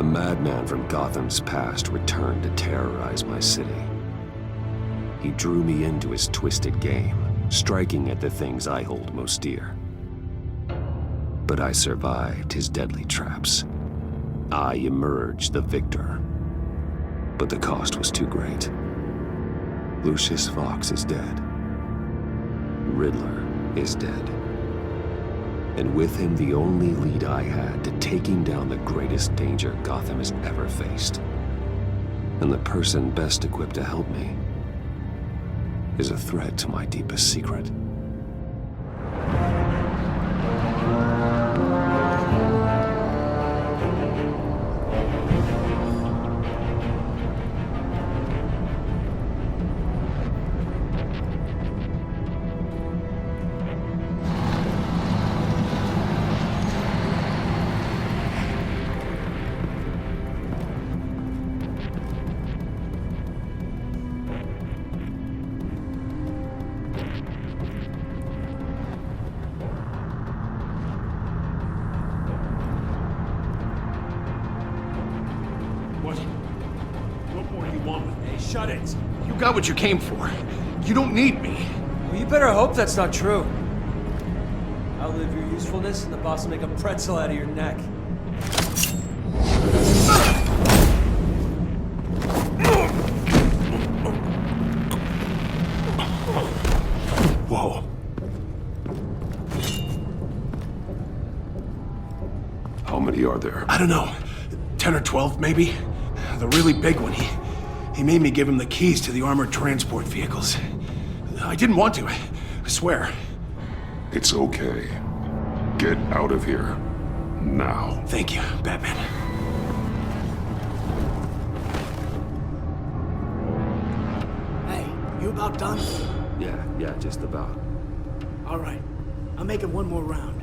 A madman from Gotham's past returned to terrorize my city. He drew me into his twisted game, striking at the things I hold most dear. But I survived his deadly traps. I emerged the victor. But the cost was too great. Lucius Fox is dead. Riddler is dead. And with him, the only lead I had to taking down the greatest danger Gotham has ever faced. And the person best equipped to help me is a threat to my deepest secret. What more do you want with me? Shut it! You got what you came for. You don't need me. Well, you better hope that's not true. Outlive your usefulness, and the boss will make a pretzel out of your neck. Whoa. How many are there? I don't know. 10 or 12, maybe? The really big one, he made me give him the keys to the armored transport vehicles. I didn't want to, I swear. It's okay. Get out of here. Now. Thank you, Batman. Hey, you about done? Yeah, just about. All right. I'll make it one more round.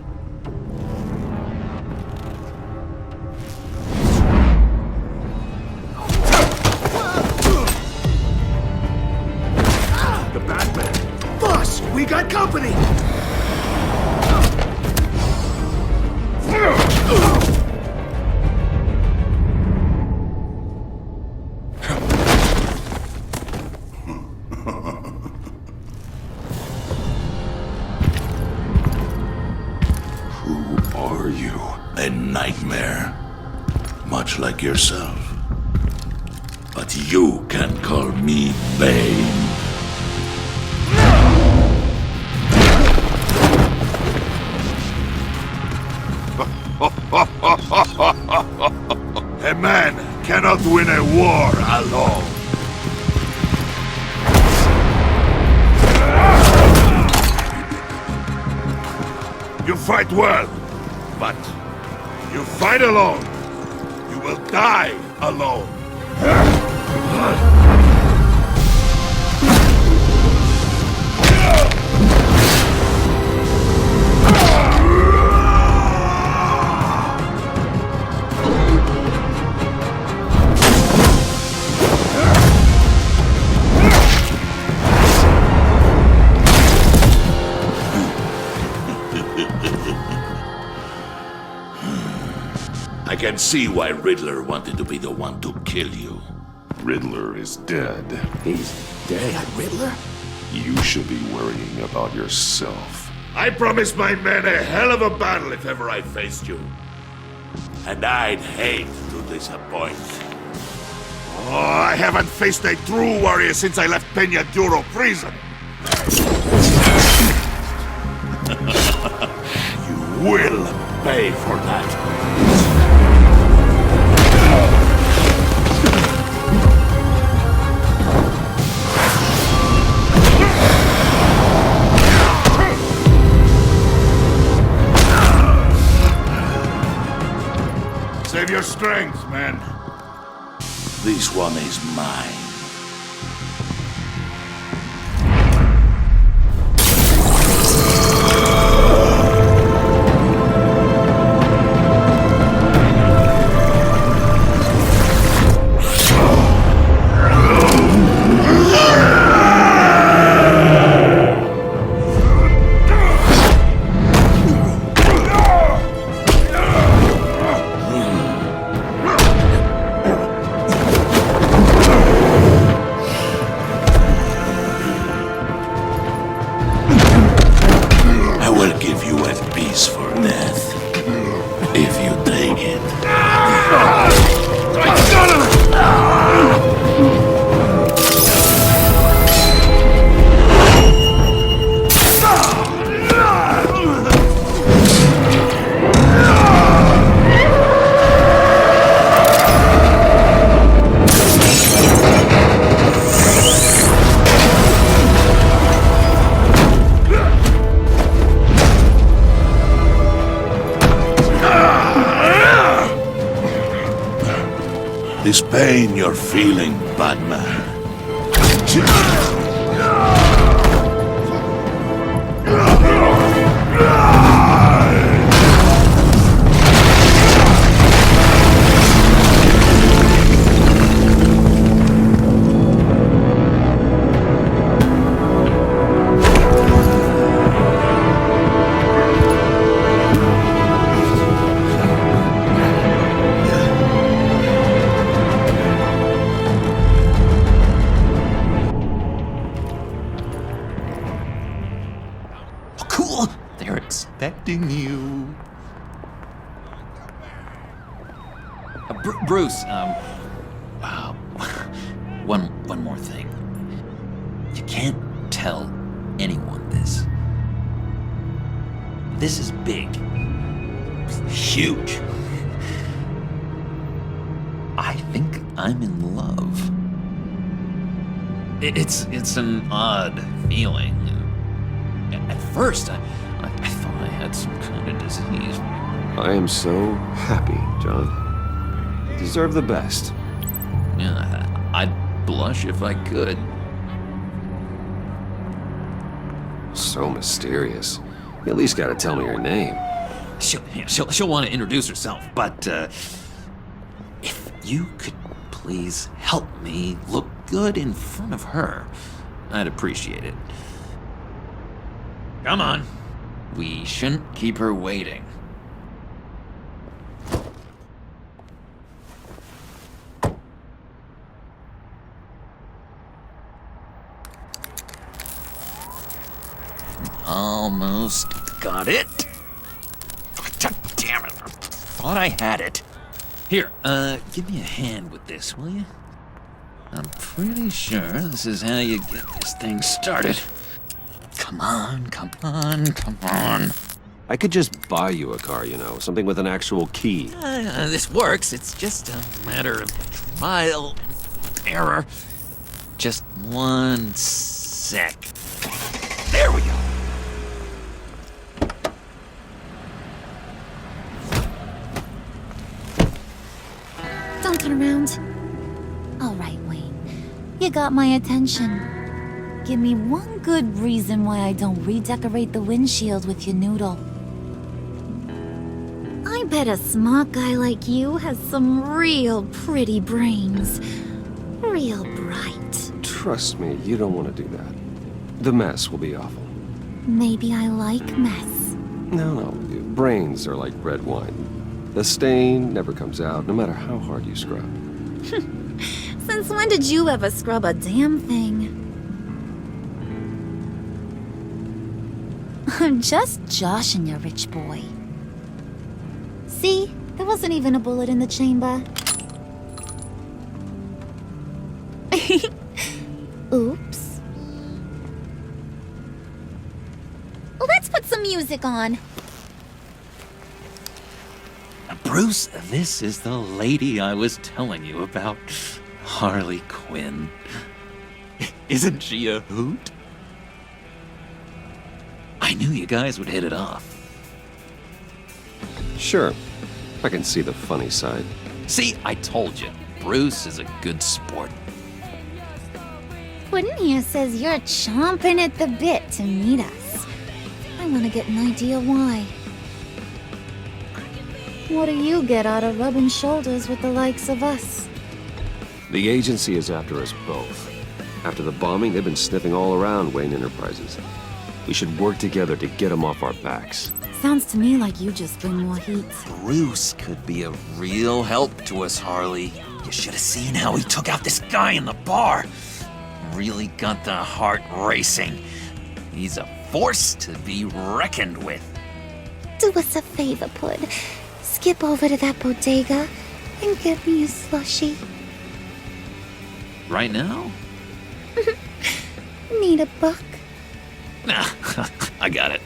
The Batman. Boss, we got company! Who are you? A nightmare, much like yourself. But you can call me Bane. A man cannot win a war alone. You fight well, but you fight alone. You will die alone. I can see why Riddler wanted to be the one to kill you. Riddler is dead. He's dead. Riddler? You should be worrying about yourself. I promised my men a hell of a battle if ever I faced you. And I'd hate to disappoint. Oh, I haven't faced a true warrior since I left Peña Duro prison. You will pay for that. Save your strength, man. This one is mine. Death, if you take it. This pain you're feeling, Batman. Cool! They're expecting you. Bruce, one more thing. You can't tell anyone this. This is big. Huge. I think I'm in love. It's an odd feeling. At first, I thought I had some kind of disease. I am so happy, John. You deserve the best. Yeah, I'd blush if I could. So mysterious. You at least gotta tell me your name. She'll want to introduce herself, but if you could please help me look good in front of her, I'd appreciate it. Come on. We shouldn't keep her waiting. Almost got it. God damn it. I thought I had it. Here, give me a hand with this, will you? I'm pretty sure this is how you get this thing started. Come on, come on, come on. I could just buy you a car, you know, something with an actual key. This works. It's just a matter of trial and error. Just one sec. There we go. Don't turn around. All right, Wayne. You got my attention. Give me one good reason why I don't redecorate the windshield with your noodle. I bet a smart guy like you has some real pretty brains. Real bright. Trust me, you don't want to do that. The mess will be awful. Maybe I like mess. No, brains are like red wine. The stain never comes out, no matter how hard you scrub. Since when did you ever scrub a damn thing? I'm just joshing you, rich boy. See? There wasn't even a bullet in the chamber. Oops. Let's put some music on. Bruce, this is the lady I was telling you about. Harley Quinn. Isn't she a hoot? I knew you guys would hit it off. Sure, I can see the funny side. See, I told you. Bruce is a good sport. Quinn here says you're chomping at the bit to meet us. I want to get an idea why. What do you get out of rubbing shoulders with the likes of us? The agency is after us both. After the bombing, they've been sniffing all around Wayne Enterprises. We should work together to get them off our backs. Sounds to me like you just bring more heat. Bruce could be a real help to us, Harley. You should have seen how he took out this guy in the bar. Really got the heart racing. He's a force to be reckoned with. Do us a favor, Pud. Skip over to that bodega and get me a slushie. Right now? Need a buck? Nah, I got it.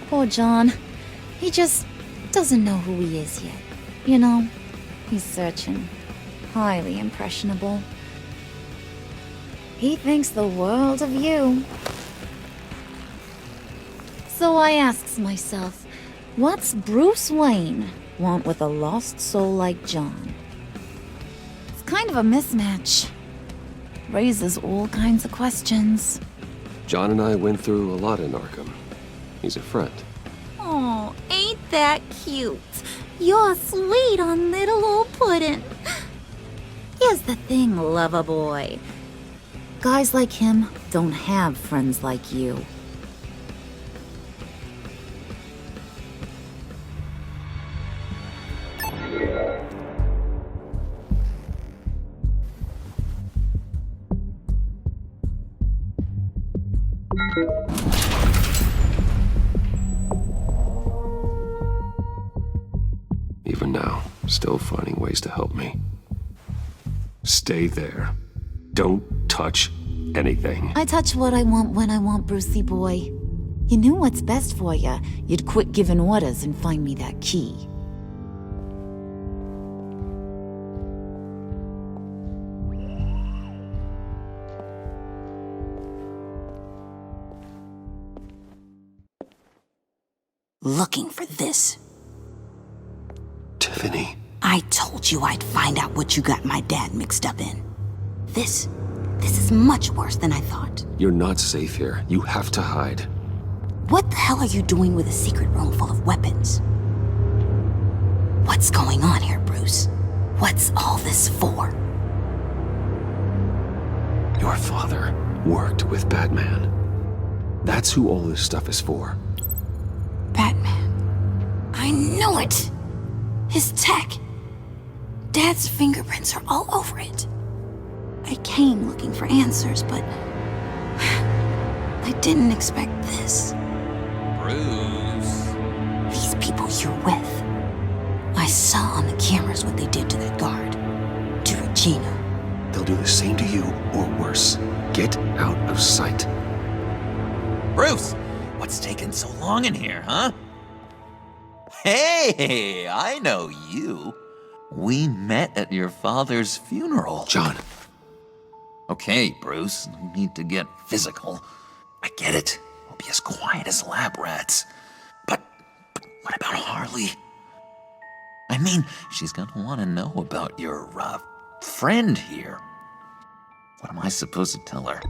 Poor John. He just doesn't know who he is yet. You know, he's searching. Highly impressionable. He thinks the world of you. So I asks myself, what's Bruce Wayne want with a lost soul like John? It's kind of a mismatch. Raises all kinds of questions. John and I went through a lot in Arkham. He's a friend. Oh, ain't that cute? You're sweet on little old Puddin'. Here's the thing, lover boy. Guys like him don't have friends like you. Even now, still finding ways to help me. Stay there. Don't touch anything. I touch what I want when I want, Brucey boy. You knew what's best for you. You'd quit giving orders and find me that key. Looking for this. Tiffany. I told you I'd find out what you got my dad mixed up in. This is much worse than I thought. You're not safe here. You have to hide. What the hell are you doing with a secret room full of weapons? What's going on here, Bruce? What's all this for? Your father worked with Batman. That's who all this stuff is for. Batman. I knew it! His tech. Dad's fingerprints are all over it. I came looking for answers, but I didn't expect this. Bruce. These people you're with. I saw on the cameras what they did to that guard. To Regina. They'll do the same to you, or worse. Get out of sight. Bruce, what's taking so long in here, huh? Hey, I know you. We met at your father's funeral. John. Okay, Bruce, no need to get physical. I get it. We'll be as quiet as lab rats. But what about Harley? I mean, she's gonna want to know about your, friend here. What am I supposed to tell her?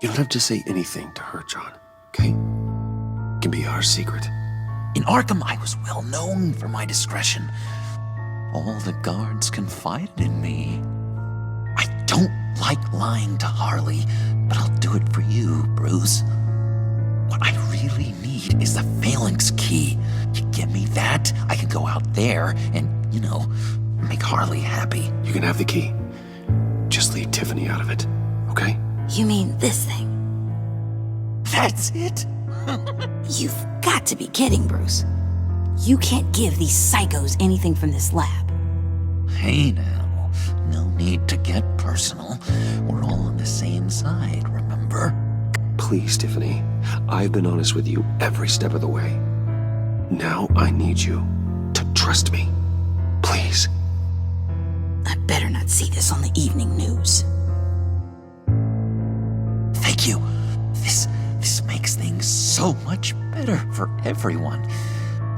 You don't have to say anything to her, John, okay? It can be our secret. In Arkham, I was well known for my discretion. All the guards confided in me. I don't like lying to Harley, but I'll do it for you, Bruce. What I really need is the phalanx key. You give me that, I can go out there and, make Harley happy. You can have the key. Just leave Tiffany out of it, okay? You mean this thing? That's it? You've got to be kidding, Bruce. You can't give these psychos anything from this lab. Hey now, no need to get personal. We're all on the same side, remember? Please, Tiffany. I've been honest with you every step of the way. Now I need you to trust me. Please. I better not see this on the evening news. Thank you. This makes things so much better for everyone.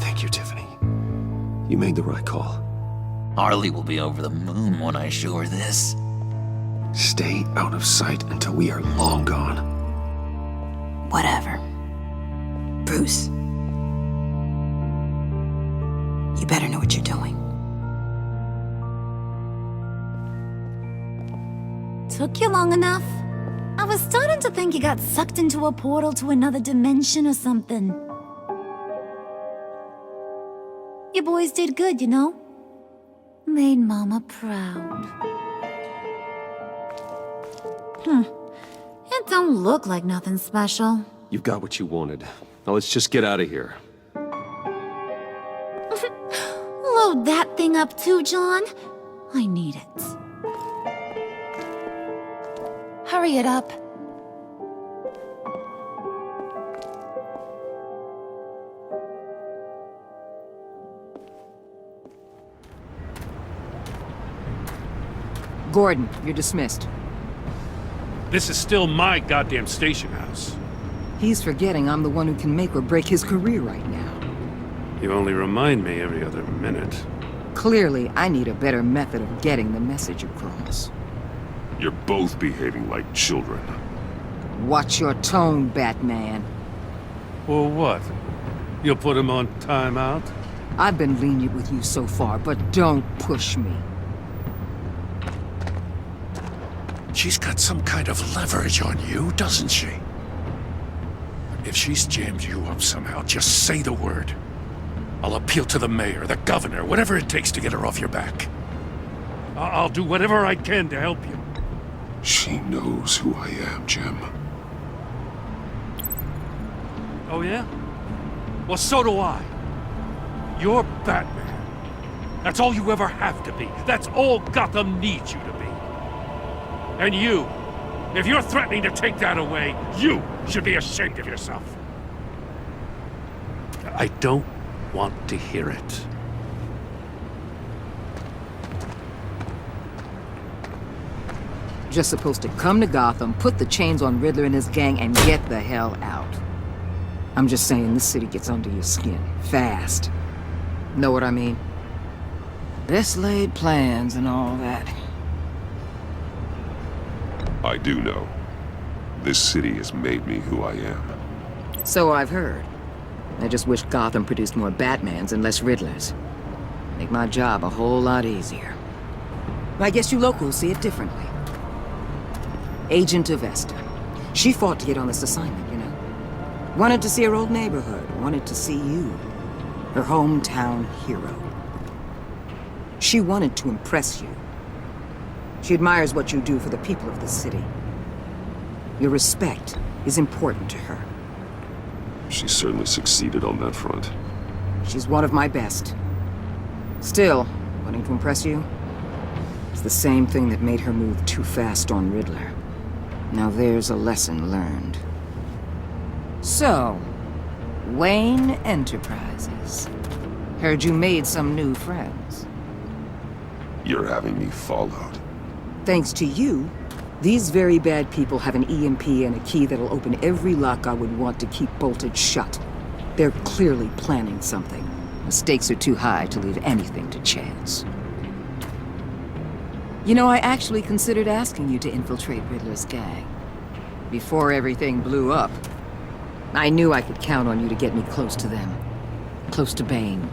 Thank you, Tiffany. You made the right call. Harley will be over the moon when I show her this. Stay out of sight until we are long gone. Whatever. Bruce. You better know what you're doing. Took you long enough? I was starting to think you got sucked into a portal to another dimension or something. You boys did good, you know? Made Mama proud. It don't look like nothing special. You've got what you wanted. Now let's just get out of here. Load that thing up too, John. I need it. Hurry it up. Gordon, you're dismissed. This is still my goddamn station house. He's forgetting I'm the one who can make or break his career right now. You only remind me every other minute. Clearly, I need a better method of getting the message across. You're both behaving like children. Watch your tone, Batman. Or what? You'll put him on timeout? I've been lenient with you so far, but don't push me. She's got some kind of leverage on you, doesn't she? If she's jammed you up somehow, just say the word. I'll appeal to the mayor, the governor, whatever it takes to get her off your back. I'll do whatever I can to help you. She knows who I am, Jim. Oh yeah? Well, so do I. You're Batman. That's all you ever have to be. That's all Gotham needs you to be. And you, if you're threatening to take that away, you should be ashamed of yourself. I don't want to hear it. Just supposed to come to Gotham, put the chains on Riddler and his gang, and get the hell out. I'm just saying, this city gets under your skin. Fast. Know what I mean? Best laid plans and all that. I do know. This city has made me who I am. So I've heard. I just wish Gotham produced more Batmans and less Riddlers. Make my job a whole lot easier. I guess you locals see it differently. Agent Avesta. She fought to get on this assignment, you know? Wanted to see her old neighborhood. Wanted to see you. Her hometown hero. She wanted to impress you. She admires what you do for the people of the city. Your respect is important to her. She certainly succeeded on that front. She's one of my best. Still, wanting to impress you? It's the same thing that made her move too fast on Riddler. Now there's a lesson learned. So, Wayne Enterprises. Heard you made some new friends. You're having me followed. Thanks to you, these very bad people have an EMP and a key that'll open every lock I would want to keep bolted shut. They're clearly planning something. The stakes are too high to leave anything to chance. You know, I actually considered asking you to infiltrate Riddler's gang. Before everything blew up, I knew I could count on you to get me close to them. Close to Bane.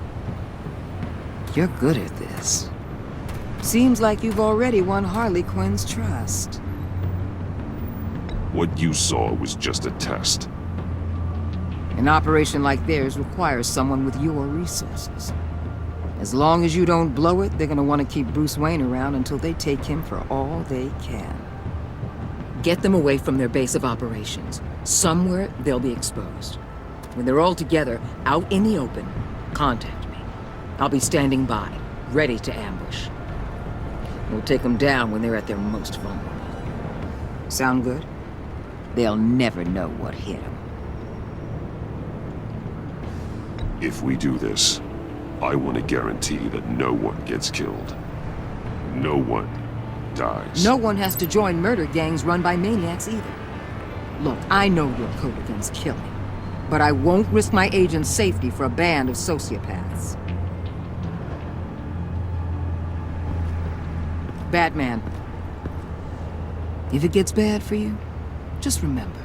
You're good at this. Seems like you've already won Harley Quinn's trust. What you saw was just a test. An operation like theirs requires someone with your resources. As long as you don't blow it, they're gonna want to keep Bruce Wayne around until they take him for all they can. Get them away from their base of operations. Somewhere they'll be exposed. When they're all together, out in the open, contact me. I'll be standing by, ready to ambush. We'll take them down when they're at their most vulnerable. Sound good? They'll never know what hit them. If we do this, I want to guarantee that no one gets killed. No one dies. No one has to join murder gangs run by maniacs either. Look, I know your code against killing, but I won't risk my agent's safety for a band of sociopaths. Batman, if it gets bad for you, just remember,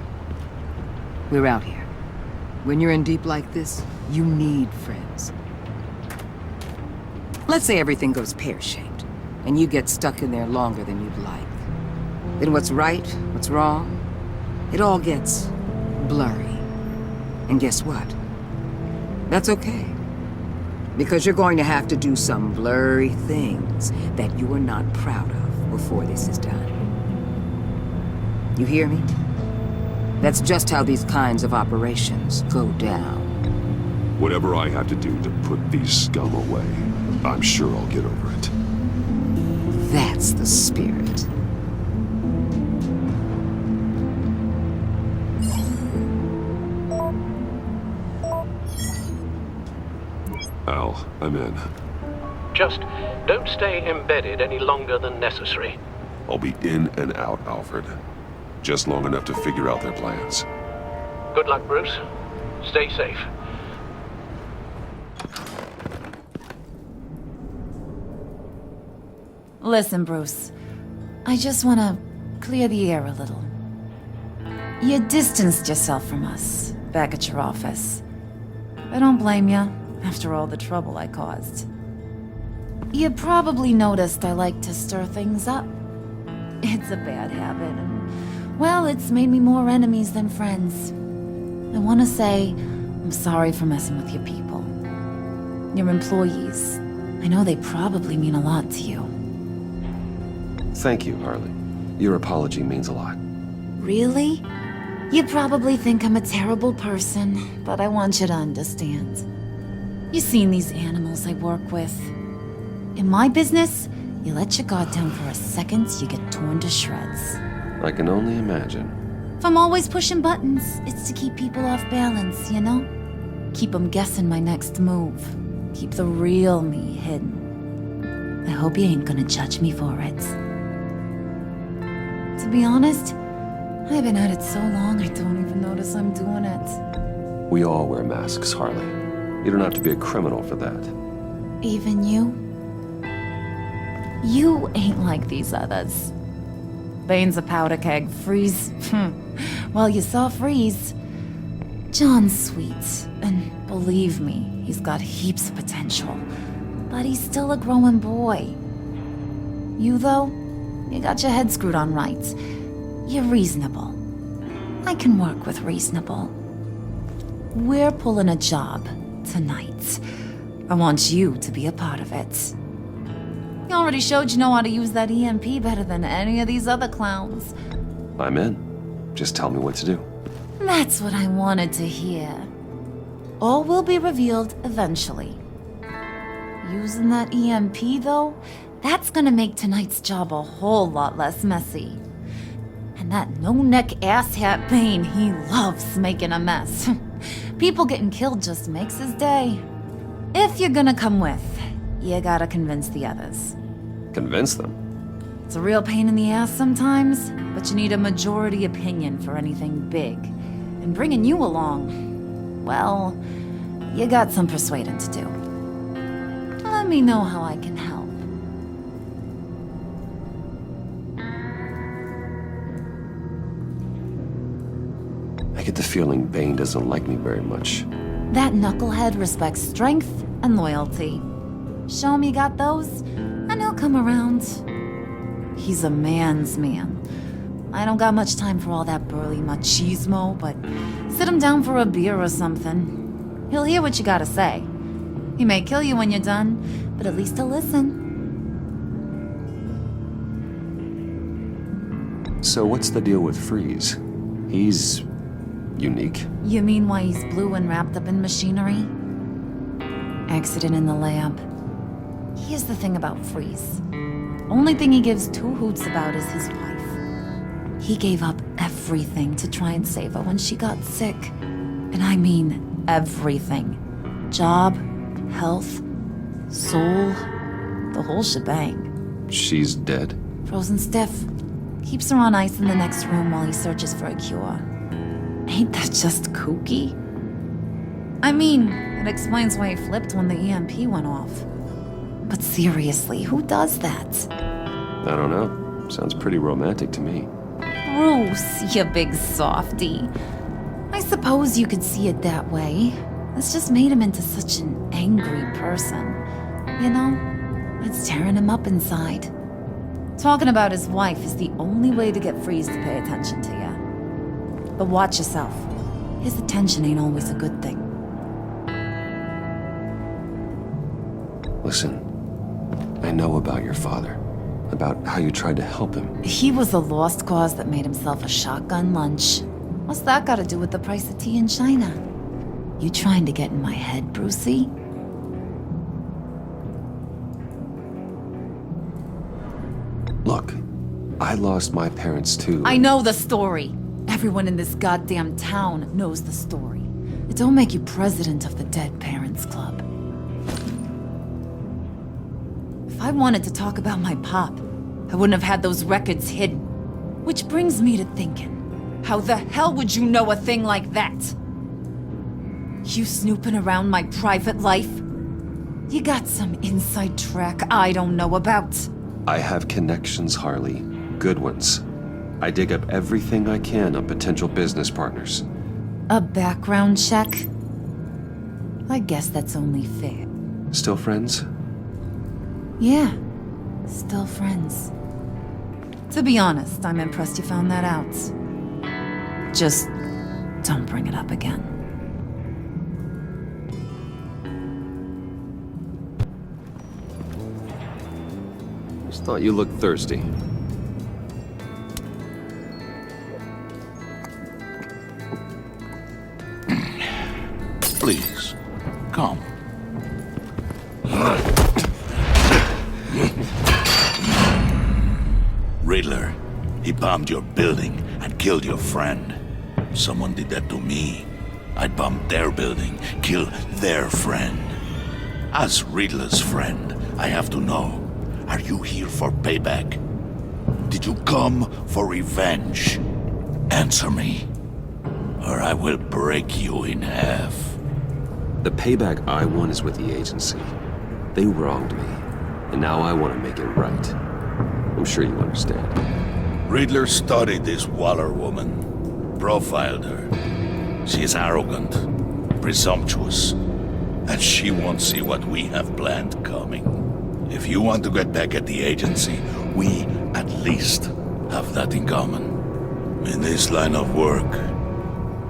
we're out here. When you're in deep like this, you need friends. Let's say everything goes pear-shaped, and you get stuck in there longer than you'd like. Then what's right, what's wrong, it all gets blurry. And guess what? That's okay. Because you're going to have to do some blurry things that you are not proud of before this is done. You hear me? That's just how these kinds of operations go down. Whatever I have to do to put these scum away, I'm sure I'll get over it. That's the spirit. Al, I'm in. Just don't stay embedded any longer than necessary. I'll be in and out, Alfred. Just long enough to figure out their plans. Good luck, Bruce. Stay safe. Listen, Bruce. I just want to clear the air a little. You distanced yourself from us back at your office. I don't blame you, after all the trouble I caused. You probably noticed I like to stir things up. It's a bad habit, and, well, it's made me more enemies than friends. I want to say I'm sorry for messing with your people. Your employees. I know they probably mean a lot to you. Thank you, Harley. Your apology means a lot. Really? You probably think I'm a terrible person, but I want you to understand. You've seen these animals I work with. In my business, you let your guard down for a second, you get torn to shreds. I can only imagine. If I'm always pushing buttons, it's to keep people off balance, you know? Keep them guessing my next move. Keep the real me hidden. I hope you ain't gonna judge me for it. To be honest, I've been at it so long I don't even notice I'm doing it. We all wear masks, Harley. You don't have to be a criminal for that. Even you? You ain't like these others. Bane's a powder keg. Freeze. Well, you saw Freeze. John's sweet, and believe me, he's got heaps of potential. But he's still a growing boy. You, though, you got your head screwed on right. You're reasonable. I can work with reasonable. We're pulling a job tonight. I want you to be a part of it. You already showed you know how to use that EMP better than any of these other clowns. I'm in. Just tell me what to do. That's what I wanted to hear. All will be revealed eventually. Using that EMP, though, that's gonna make tonight's job a whole lot less messy. And that no-neck asshat Bane, he loves making a mess. People getting killed just makes his day. If you're gonna come with, you gotta convince the others. Convince them? It's a real pain in the ass sometimes, but you need a majority opinion for anything big. And bringing you along, well, you got some persuading to do. Let me know how I can help. I get the feeling Bane doesn't like me very much. That knucklehead respects strength and loyalty. Show him you got those, and he'll come around. He's a man's man. I don't got much time for all that burly machismo, but sit him down for a beer or something. He'll hear what you gotta say. He may kill you when you're done, but at least he'll listen. So what's the deal with Freeze? He's unique? You mean why he's blue and wrapped up in machinery? Accident in the lab. Here's the thing about Freeze. Only thing he gives two hoots about is his wife. He gave up everything to try and save her when she got sick. And I mean everything. Job, health, soul, the whole shebang. She's dead? Frozen stiff. Keeps her on ice in the next room while he searches for a cure. Ain't that just kooky? I mean, it explains why he flipped when the EMP went off. But seriously, who does that? I don't know. Sounds pretty romantic to me. Bruce, you big softy. I suppose you could see it that way. It's just made him into such an angry person. You know, it's tearing him up inside. Talking about his wife is the only way to get Freeze to pay attention to you. But watch yourself. His attention ain't always a good thing. Listen, I know about your father. About how you tried to help him. He was a lost cause that made himself a shotgun lunch. What's that got to do with the price of tea in China? You trying to get in my head, Brucey? Look, I lost my parents too. I know the story. Everyone in this goddamn town knows the story. It don't make you president of the Dead Parents Club. If I wanted to talk about my pop, I wouldn't have had those records hidden. Which brings me to thinking, how the hell would you know a thing like that? You snooping around my private life? You got some inside track I don't know about. I have connections, Harley. Good ones. I dig up everything I can on potential business partners. A background check? I guess that's only fair. Still friends? Yeah, still friends. To be honest, I'm impressed you found that out. Just don't bring it up again. Just thought you looked thirsty. Please, come. Riddler, he bombed your building and killed your friend. Someone did that to me. I'd bomb their building, kill their friend. As Riddler's friend, I have to know, are you here for payback? Did you come for revenge? Answer me, or I will break you in half. The payback I want is with the agency. They wronged me, and now I want to make it right. I'm sure you understand. Riddler studied this Waller woman, profiled her. She is arrogant, presumptuous, and she won't see what we have planned coming. If you want to get back at the agency, we at least have that in common. In this line of work,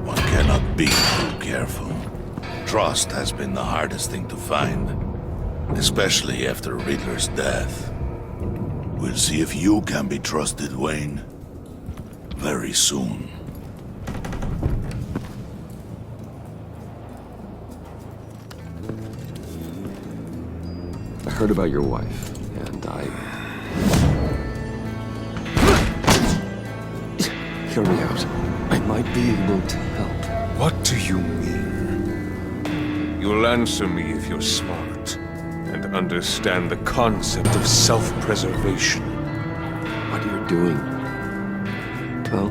one cannot be too careful. Trust has been the hardest thing to find, especially after Riddler's death. We'll see if you can be trusted, Wayne. Very soon. I heard about your wife, and Hear me out. I might be able to help. What do you mean? You'll answer me if you're smart and understand the concept of self-preservation. What you're doing? Well,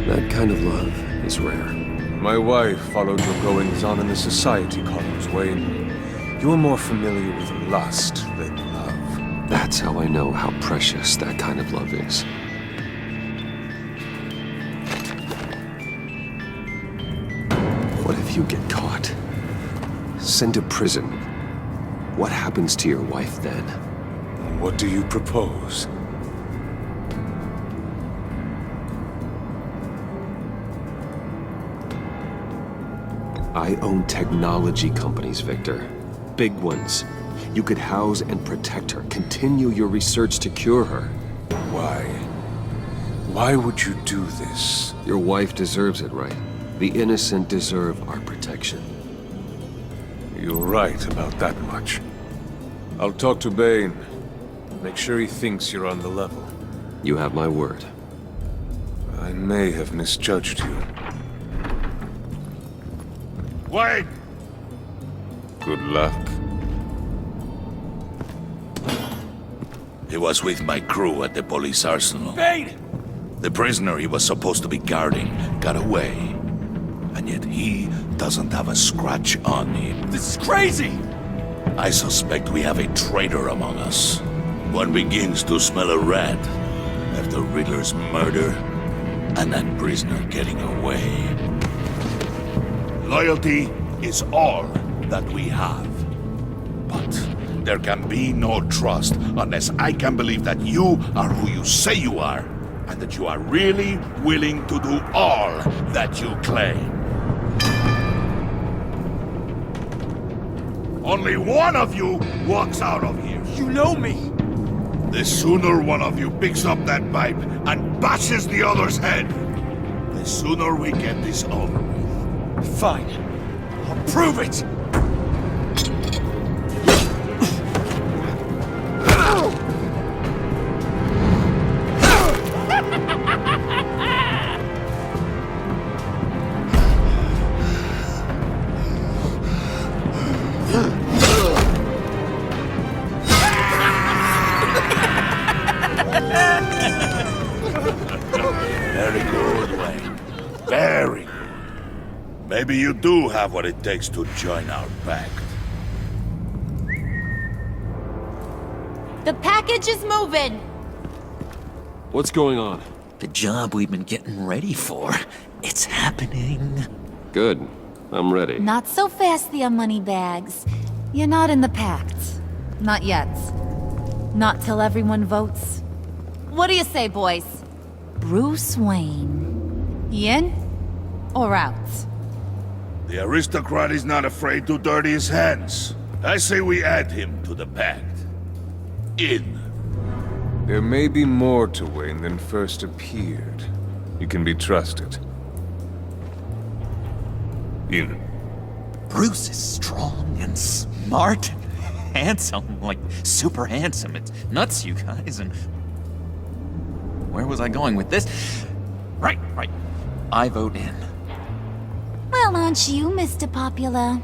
that kind of love is rare. My wife followed your goings-on in the society columns, Wayne. You are more familiar with lust than love. That's how I know how precious that kind of love is. What if you get caught? Sent to prison? What happens to your wife then? What do you propose? I own technology companies, Victor. Big ones. You could house and protect her, continue your research to cure her. Why? Why would you do this? Your wife deserves it, right? The innocent deserve our protection. You're right about that much. I'll talk to Bane. Make sure he thinks you're on the level. You have my word. I may have misjudged you. Wayne! Good luck. He was with my crew at the police arsenal. Bane! The prisoner he was supposed to be guarding got away. And yet he doesn't have a scratch on him. This is crazy! I suspect we have a traitor among us. One begins to smell a rat after Riddler's murder and that prisoner getting away. Loyalty is all that we have. But there can be no trust unless I can believe that you are who you say you are, and that you are really willing to do all that you claim. Only one of you walks out of here. You know me! The sooner one of you picks up that pipe and bashes the other's head, the sooner we get this over with. Fine. I'll prove it! Very good, Wayne. Very good. Maybe you do have what it takes to join our pact. The package is moving! What's going on? The job we've been getting ready for. It's happening. Good. I'm ready. Not so fast, the Moneybags. You're not in the pact. Not yet. Not till everyone votes. What do you say, boys? Bruce Wayne. In or out? The aristocrat is not afraid to dirty his hands. I say we add him to the pact. In. There may be more to Wayne than first appeared. You can be trusted. In. Bruce is strong and smart and handsome, like super handsome. It's nuts, you guys, and... Where was I going with this? Right. I vote in. Well, aren't you, Mr. Popular?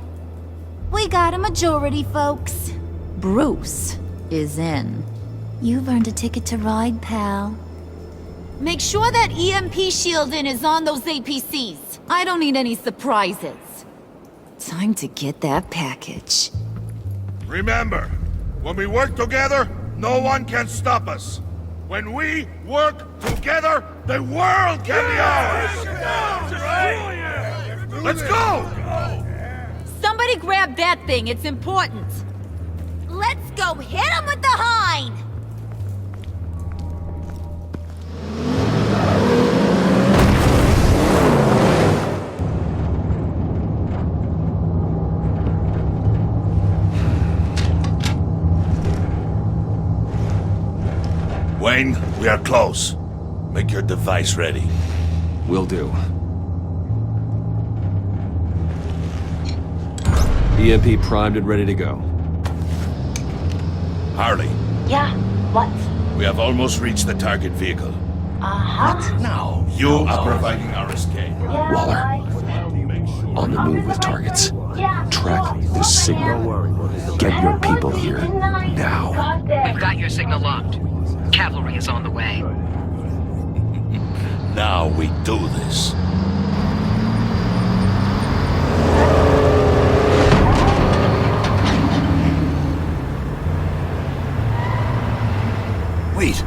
We got a majority, folks. Bruce is in. You've earned a ticket to ride, pal. Make sure that EMP shielding is on those APCs. I don't need any surprises. Time to get that package. Remember, when we work together, no one can stop us. When we work together, the world can be ours! Let's go! Somebody grab that thing, it's important. Let's go hit him with the hind! Wayne, we are close. Make your device ready. Will do. EMP primed and ready to go. Harley, Yeah, what? we have almost reached the target vehicle. Uh-huh. Now, you are providing our escape. Waller, on the move with targets. Track this signal. Get your people here, now. We've got your signal locked. Cavalry is on the way. Now we do this. Wait,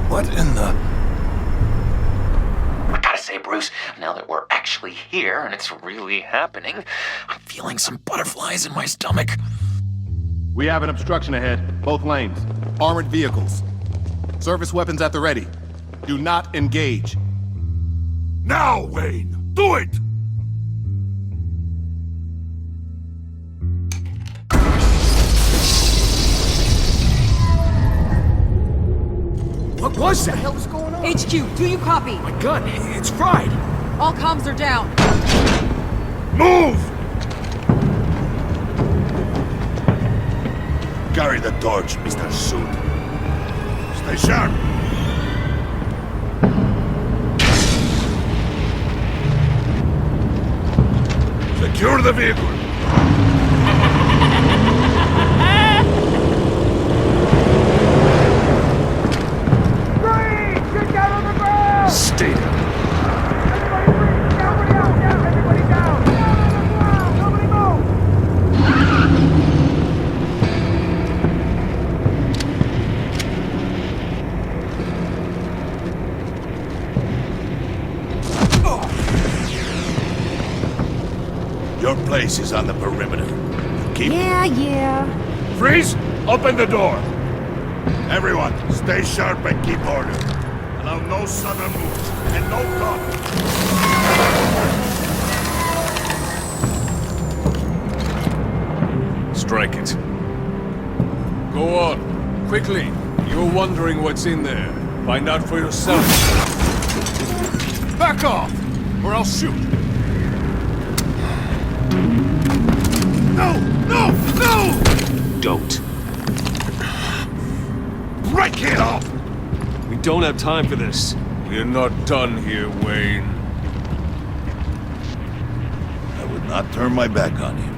what in the... I gotta say, Bruce, now that we're actually here and it's really happening, I'm feeling some butterflies in my stomach. We have an obstruction ahead, both lanes. Armored vehicles. Service weapons at the ready. Do not engage. Now, Wayne! Do it! What was that? What's going on? HQ, do you copy? My gun, it's fried. All comms are down. Move! Carry the torch, Mr. Suit. Stay sharp. Secure the vehicle. Stay down. Your place is on the perimeter. Keep... Yeah. Freeze! Open the door! Everyone, stay sharp and keep order. Allow no sudden moves, and no talk. Strike it. Go on, quickly. You're wondering what's in there. Find out for yourself. Back off, or I'll shoot. No! No! No! Don't. Break it off! We don't have time for this. We're not done here, Wayne. I would not turn my back on you.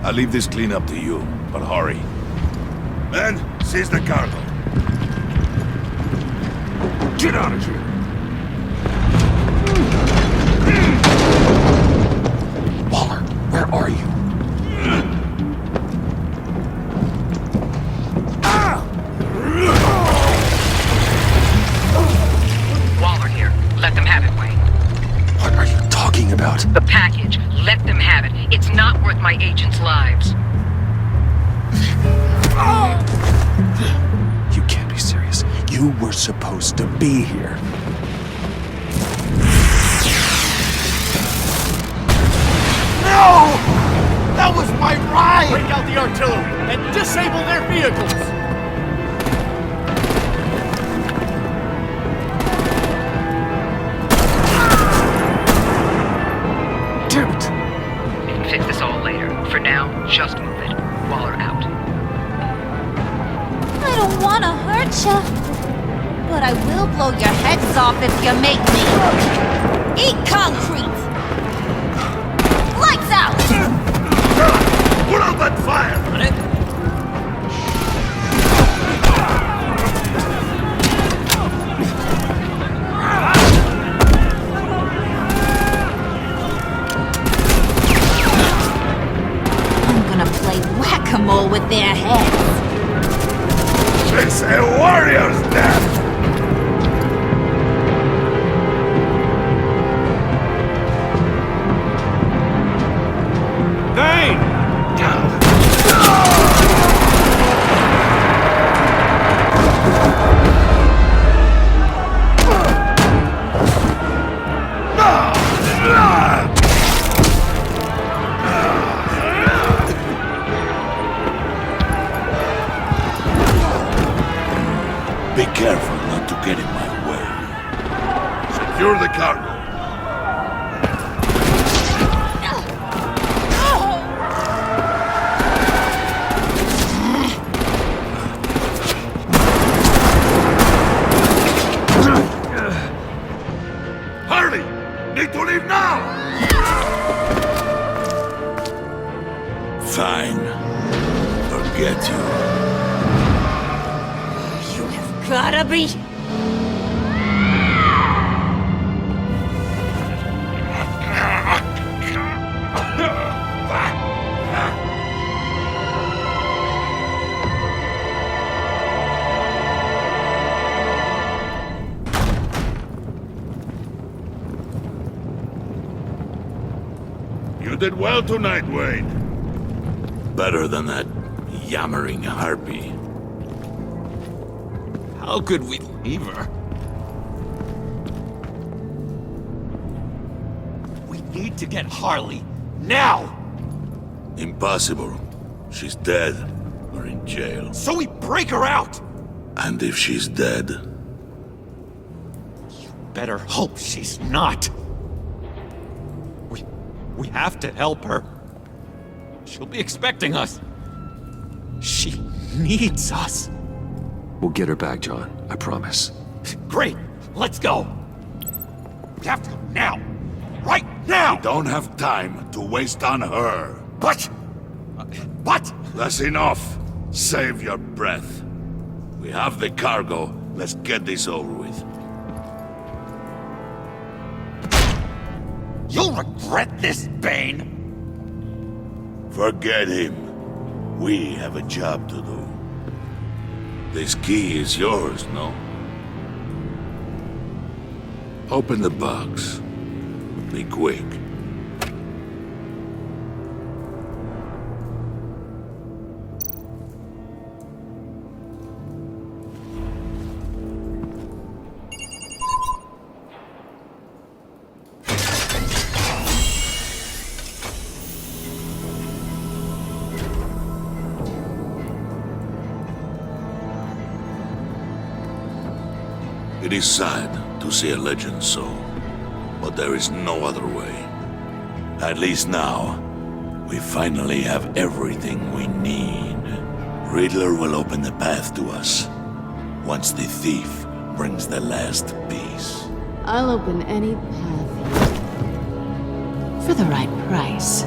I'll leave this clean up to you, but hurry. Men, seize the cargo. Get out of here! Waller, where are you? Waller here. Let them have it, Wayne. What are you talking about? The package. Let them have it. It's not worth my agents' lives. You can't be serious. You were supposed to be here. No! That was my ride! Break out the artillery and disable their vehicles! Damn it! We can fix this all later. For now, just move it. Waller out. I don't want to hurt ya, but I will blow your heads off if you make me. Eat concrete! Lights out! Put out that fire! I'm gonna play whack-a-mole with their heads. It's a warrior's death! Dane! Be careful not to get in my way. Secure the cargo. Hurry! Need to leave now! Fine. Forget you. Gotta be. You did well tonight, Wayne. Better than that yammering harpy. How could we leave her? We need to get Harley, now! Impossible. She's dead or in jail. So we break her out! And if she's dead, Better hope she's not. We have to help her. She'll be expecting us. She needs us. We'll get her back, John. I promise. Great, let's go. We have to go now. Right now! we don't have time to waste on her. What? What? That's enough. Save your breath. We have the cargo. Let's get this over with. You'll regret this, Bane! Forget him. We have a job to do. This key is yours, no? Open the box. Be quick. It is sad to see a legend so, but there is no other way. At least now, we finally have everything we need. Riddler will open the path to us, once the thief brings the last piece. I'll open any path for the right price.